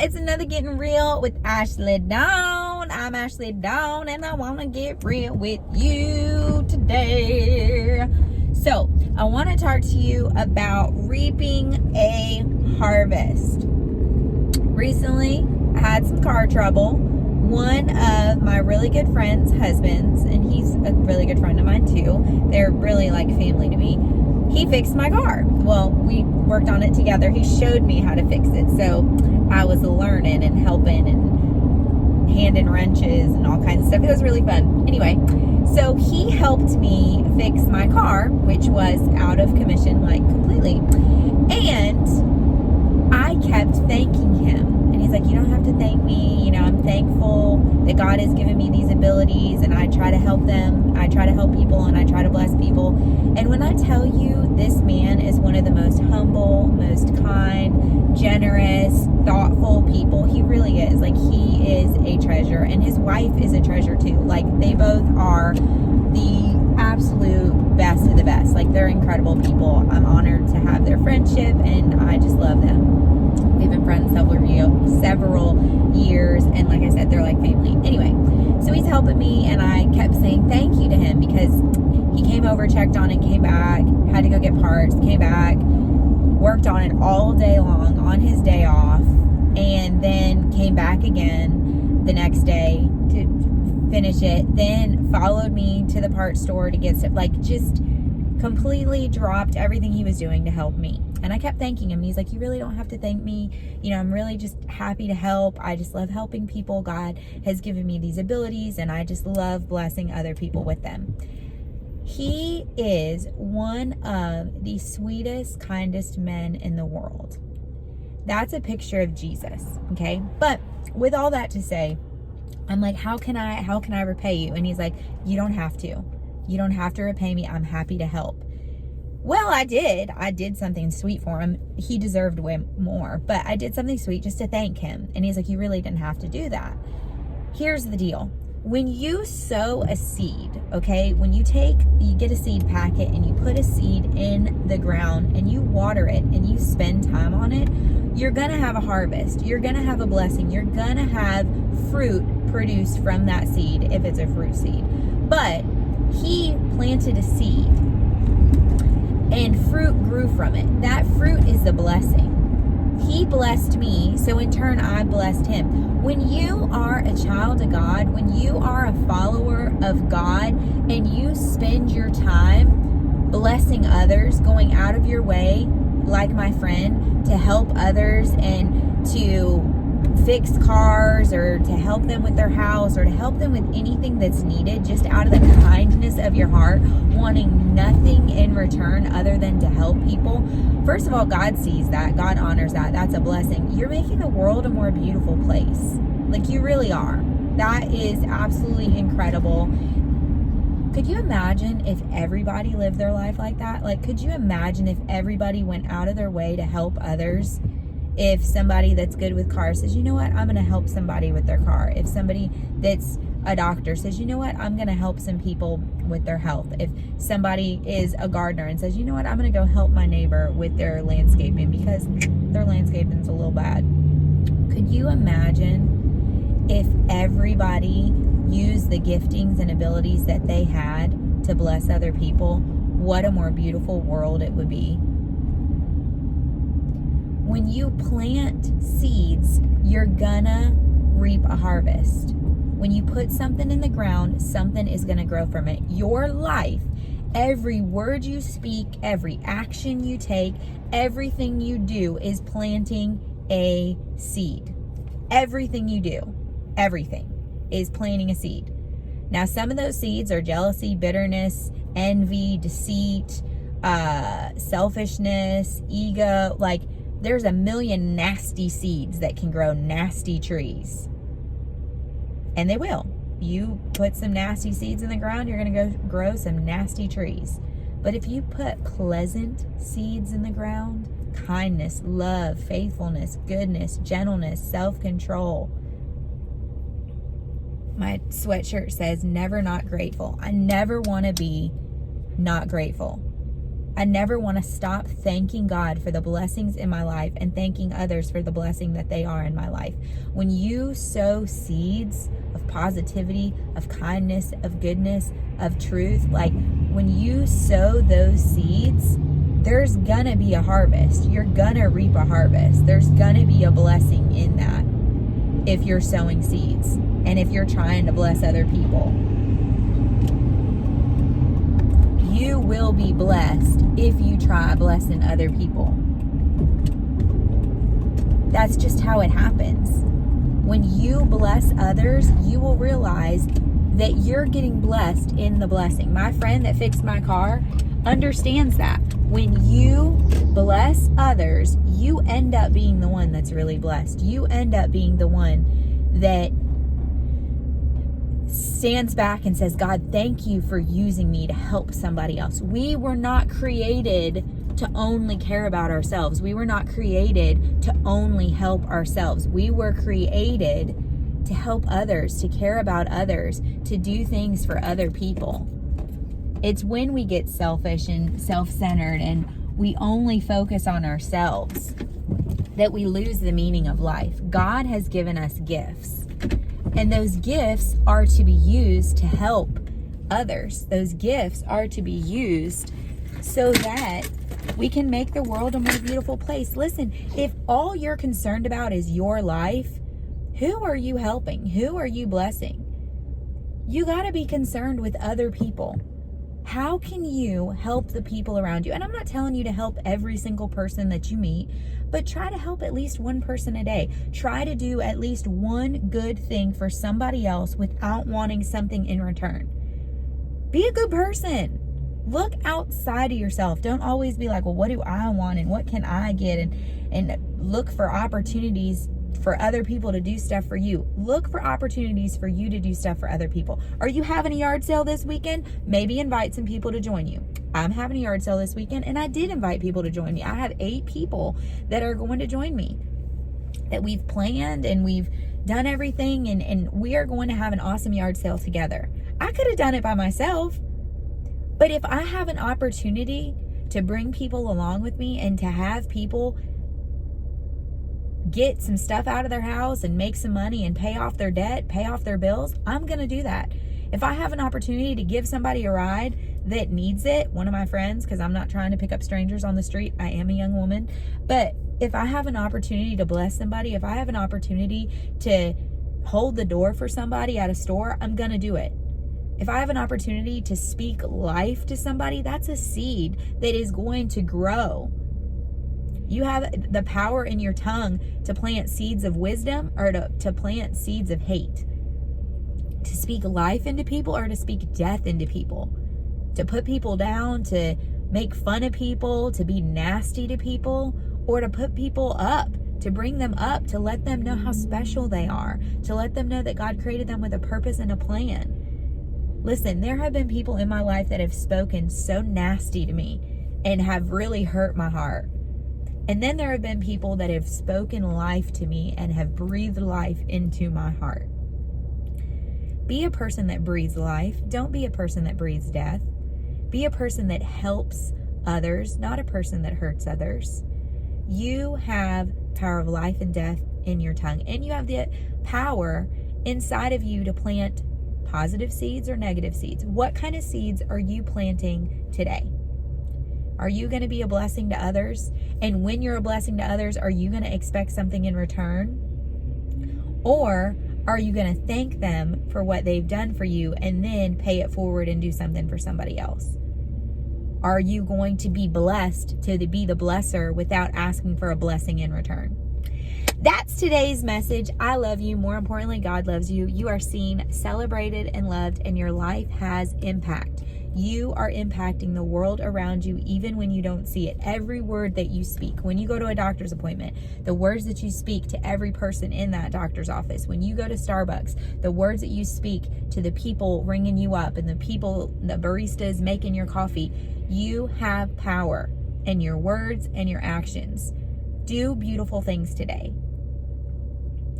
It's another Getting Real with Ashleydawn. I'm Ashleydawn, and I want to get real with you today. So, I want to talk to you about reaping a harvest. Recently, I had some car trouble. One of my really good friend's husbands, and he's a really good friend of mine too. They're really like family to me. He fixed my car. Well, we worked on it together. He showed me how to fix it. So I was learning and helping and handing wrenches and all kinds of stuff. It was really fun. Anyway, so he helped me fix my car, which was out of commission, like completely. And I kept thanking him. And he's like, you don't have to thank me. You know, I'm thankful that God has given me these abilities, and I try to help them. I try to help people, and I try to bless people. And when I tell you, this man is one of the most humble, most kind, generous, thoughtful people. He really is. Like, he is a treasure, and his wife is a treasure too. Like, they both are the absolute best of the best. Like, they're incredible people. I'm honored to have their friendship, and I just love them. We've been friends several years, and like I said, they're like family. Anyway, so he's helping me, and I kept saying thank you to him because he came over, checked on it, came back, had to go get parts, came back, worked on it all day long on his day off, and then came back again the next day to finish it, then followed me to the parts store to get stuff, like just completely dropped everything he was doing to help me. And I kept thanking him. He's like, you really don't have to thank me. You know, I'm really just happy to help. I just love helping people. God has given me these abilities, and I just love blessing other people with them. He is one of the sweetest, kindest men in the world. That's a picture of Jesus, okay? But with all that to say, I'm like, how can I repay you? And he's like, you don't have to. You don't have to repay me. I'm happy to help. Well, I did something sweet for him. He deserved way more, but I did something sweet just to thank him. And he's like, you really didn't have to do that. Here's the deal. When you sow a seed, okay, when you get a seed packet and you put a seed in the ground and you water it and you spend time on it, you're going to have a harvest. You're going to have a blessing. You're going to have fruit produced from that seed if it's a fruit seed. But he planted a seed, and fruit grew from it. That fruit is the blessing. He blessed me, so in turn I blessed him. When you are a child of God, when you are a follower of God, and you spend your time blessing others, going out of your way, like my friend, to help others and to fix cars or to help them with their house or to help them with anything that's needed, just out of the kindness of your heart, wanting nothing in return other than to help people. First of all, God sees that. God honors that. That's a blessing. You're making the world a more beautiful place. Like, you really are. That is absolutely incredible. Could you imagine if everybody lived their life like that? Like, could you imagine if everybody went out of their way to help others? If somebody that's good with cars says, you know what, I'm going to help somebody with their car. If somebody that's a doctor says, you know what, I'm going to help some people with their health. If somebody is a gardener and says, you know what, I'm going to go help my neighbor with their landscaping because their landscaping's a little bad. Could you imagine if everybody used the giftings and abilities that they had to bless other people? What a more beautiful world it would be. When you plant seeds, you're gonna reap a harvest. When you put something in the ground, something is gonna grow from it. Your life, every word you speak, every action you take, everything you do is planting a seed. Everything you do, everything is planting a seed. Now, some of those seeds are jealousy, bitterness, envy, deceit, selfishness, ego, like, there's a million nasty seeds that can grow nasty trees. And they will. You put some nasty seeds in the ground, you're going to go grow some nasty trees. But if you put pleasant seeds in the ground, kindness, love, faithfulness, goodness, gentleness, self-control. My sweatshirt says, never not grateful. I never want to be not grateful. I never want to stop thanking God for the blessings in my life and thanking others for the blessing that they are in my life. When you sow seeds of positivity, of kindness, of goodness, of truth, like when you sow those seeds, there's gonna be a harvest. You're gonna reap a harvest. There's gonna be a blessing in that if you're sowing seeds and if you're trying to bless other people. You will be blessed if you try blessing other people. That's just how it happens. When you bless others, you will realize that you're getting blessed in the blessing. My friend that fixed my car understands that. When you bless others, you end up being the one that's really blessed. You end up being the one that stands back and says, God, thank you for using me to help somebody else. We were not created to only care about ourselves. We were not created to only help ourselves. We were created to help others, to care about others, to do things for other people. It's when we get selfish and self-centered and we only focus on ourselves that we lose the meaning of life. God has given us gifts. And those gifts are to be used to help others. Those gifts are to be used so that we can make the world a more beautiful place. Listen, if all you're concerned about is your life, who are you helping? Who are you blessing? You got to be concerned with other people. How can you help the people around you? And I'm not telling you to help every single person that you meet, but try to help at least one person a day. Try to do at least one good thing for somebody else without wanting something in return. Be a good person. Look outside of yourself. Don't always be like, well, what do I want and what can I get? And look for opportunities for other people to do stuff for you. Look for opportunities for you to do stuff for other people. Are you having a yard sale this weekend? Maybe invite some people to join you. I'm having a yard sale this weekend, and I did invite people to join me. I have 8 people that are going to join me, that we've planned and we've done everything, and we are going to have an awesome yard sale together. I could have done it by myself, but if I have an opportunity to bring people along with me and to have people get some stuff out of their house and make some money and pay off their debt, pay off their bills, I'm going to do that. If I have an opportunity to give somebody a ride that needs it, one of my friends, because I'm not trying to pick up strangers on the street, I am a young woman, but if I have an opportunity to bless somebody, if I have an opportunity to hold the door for somebody at a store, I'm going to do it. If I have an opportunity to speak life to somebody, that's a seed that is going to grow. You have the power in your tongue to plant seeds of wisdom or to plant seeds of hate. To speak life into people or to speak death into people. To put people down, to make fun of people, to be nasty to people, or to put people up, to bring them up, to let them know how special they are, to let them know that God created them with a purpose and a plan. Listen, there have been people in my life that have spoken so nasty to me and have really hurt my heart. And then there have been people that have spoken life to me and have breathed life into my heart. Be a person that breathes life. Don't be a person that breathes death. Be a person that helps others, not a person that hurts others. You have power of life and death in your tongue, and you have the power inside of you to plant positive seeds or negative seeds. What kind of seeds are you planting today? Are you going to be a blessing to others? And when you're a blessing to others, are you going to expect something in return? Or are you going to thank them for what they've done for you and then pay it forward and do something for somebody else? Are you going to be blessed to be the blesser without asking for a blessing in return? That's today's message. I love you. More importantly, God loves you. You are seen, celebrated, and loved, and your life has impact. You are impacting the world around you even when you don't see it. Every word that you speak, when you go to a doctor's appointment, the words that you speak to every person in that doctor's office, when you go to Starbucks, the words that you speak to the people ringing you up and the baristas making your coffee, you have power in your words and your actions. Do beautiful things today.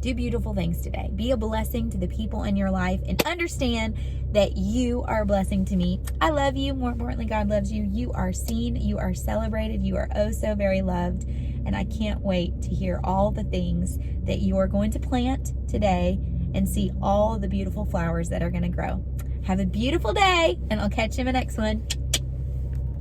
Do beautiful things today. Be a blessing to the people in your life and understand that you are a blessing to me. I love you. More importantly, God loves you. You are seen. You are celebrated. You are oh so very loved. And I can't wait to hear all the things that you are going to plant today and see all the beautiful flowers that are going to grow. Have a beautiful day, and I'll catch you in the next one.